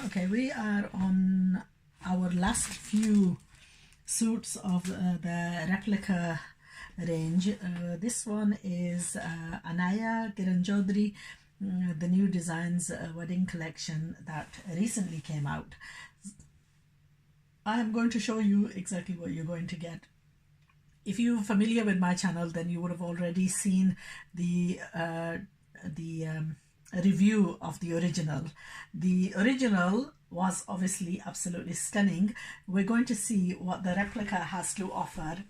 Okay, we are on our last few suits of the replica range. This one is Anaya, Kirran Choudhury, the new designs wedding collection that recently came out. I am going to show you exactly what you're going to get. If you're familiar with my channel, then you would have already seen the review of the original. The original was obviously absolutely stunning. We're going to see what the replica has to offer.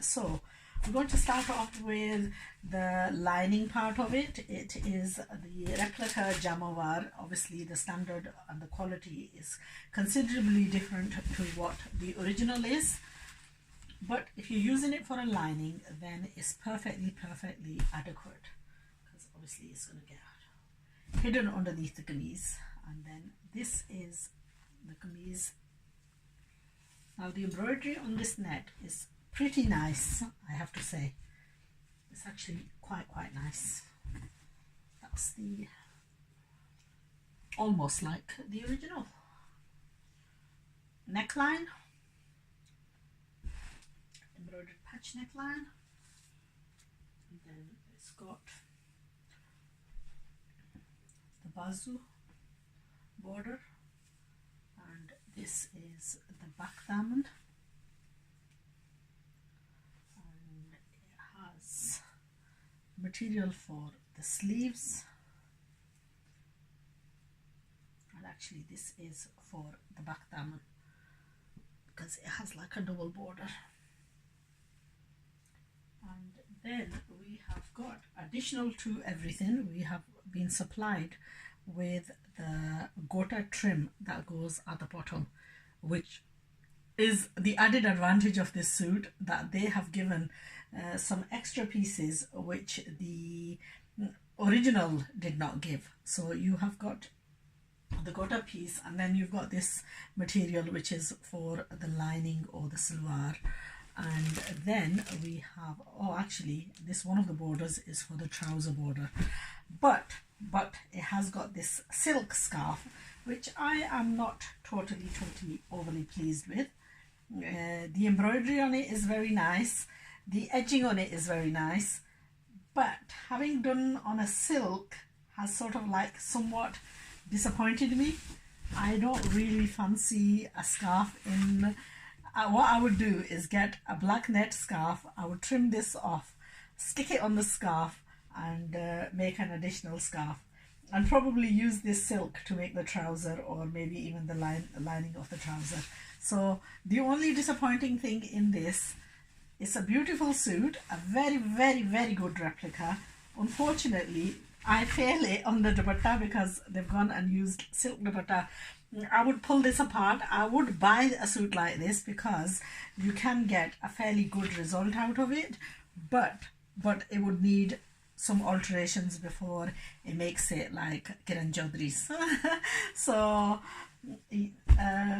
So we're going to start off with the lining part of it. It is the replica jamovar. Obviously the standard and the quality is considerably different to what the original is. But if you're using it for a lining, then it's perfectly adequate, because obviously it's going to get hidden underneath the kameez. And then this is the kameez. Now the embroidery on this net is pretty nice, I have to say. It's actually quite nice. That's the almost like the original neckline. Embroidered patch neckline, and then it's got the bazoo border, and this is the back daman, and it has material for the sleeves, and actually this is for the back daman because it has like a double border. And then we have got, additional to everything, we have been supplied with the gota trim that goes at the bottom, which is the added advantage of this suit, that they have given some extra pieces which the original did not give. So you have got the gota piece, and then you've got this material which is for the lining or the salwar. And then we have, oh actually this one of the borders is for the trouser border, but it has got this silk scarf which I am not totally overly pleased with. The embroidery on it is very nice, the edging on it is very nice, but having done on a silk has sort of like somewhat disappointed me. I don't really fancy a scarf in. What I would do is get a black net scarf. I would trim this off, stick it on the scarf, and make an additional scarf, and probably use this silk to make the trouser, or maybe even the lining of the trouser. So the only disappointing thing in this, it's a beautiful suit, a very good replica. Unfortunately, I fail it on the dupatta because they've gone and used silk dupatta. I would pull this apart. I would buy a suit like this because you can get a fairly good result out of it, but it would need some alterations before it makes it like Kirran Choudhury's. So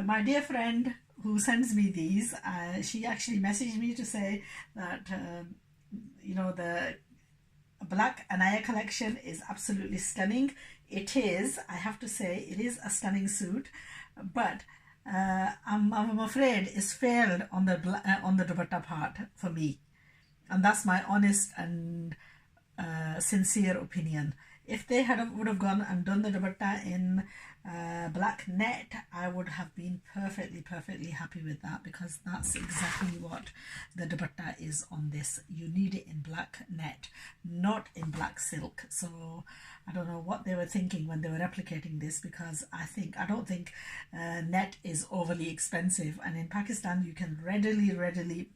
my dear friend who sends me these, she actually messaged me to say that you know, the black Anaya collection is absolutely stunning. It is, I have to say, it is a stunning suit, but I'm afraid it's failed on the dupatta part for me, and that's my honest and sincere opinion. If they would have gone and done the dupatta in black net, I would have been perfectly happy with that, because that's exactly what the dupatta is on this. You need it in black net, not in black silk. So I don't know what they were thinking when they were replicating this, because I don't think net is overly expensive, and in Pakistan you can readily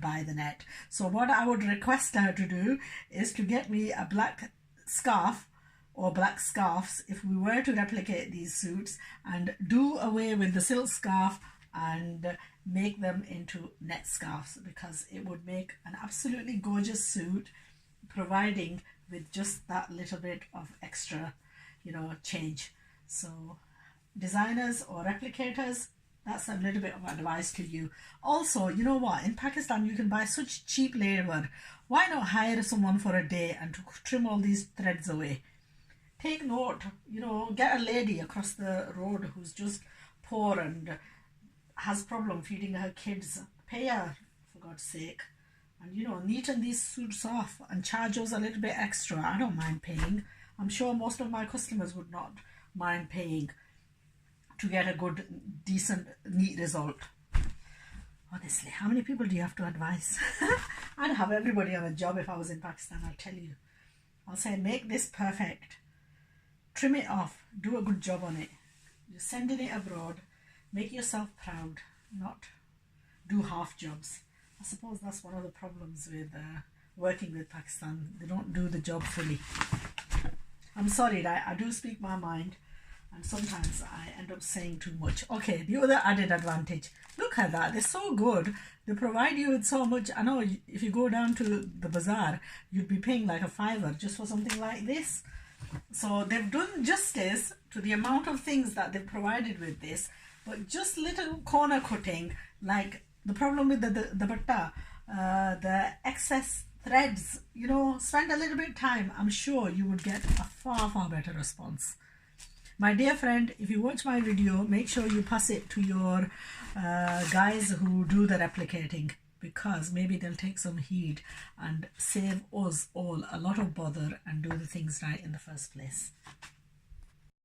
buy the net. So what I would request her to do is to get me a black scarf or black scarves if we were to replicate these suits, and do away with the silk scarf and make them into net scarves, because it would make an absolutely gorgeous suit, providing with just that little bit of extra, you know, change. So designers or replicators, that's a little bit of advice to you. Also, you know what, in Pakistan you can buy such cheap labor. Why not hire someone for a day and to trim all these threads away? take note, you know, get a lady across the road who's just poor and has problem feeding her kids. Pay her, for God's sake. And, you know, neaten these suits off and charge us a little bit extra. I don't mind paying. I'm sure most of my customers would not mind paying to get a good, decent, neat result. Honestly, how many people do you have to advise? I'd have everybody on a job if I was in Pakistan, I'll tell you. I'll say, make this perfect. Trim it off. Do a good job on it. You're sending it abroad. Make yourself proud. Not do half jobs. I suppose that's one of the problems with working with Pakistan. They don't do the job fully. I'm sorry, I do speak my mind. And sometimes I end up saying too much. Okay, the other added advantage. Look at that. They're so good. They provide you with so much. I know if you go down to the bazaar, you'd be paying like a $5 just for something like this. So they've done justice to the amount of things that they've provided with this. But just little corner cutting, like the problem with the batta, the excess threads, you know, spend a little bit of time. I'm sure you would get a far, far better response. My dear friend, if you watch my video, make sure you pass it to your guys who do the replicating, because maybe they'll take some heed and save us all a lot of bother and do the things right in the first place.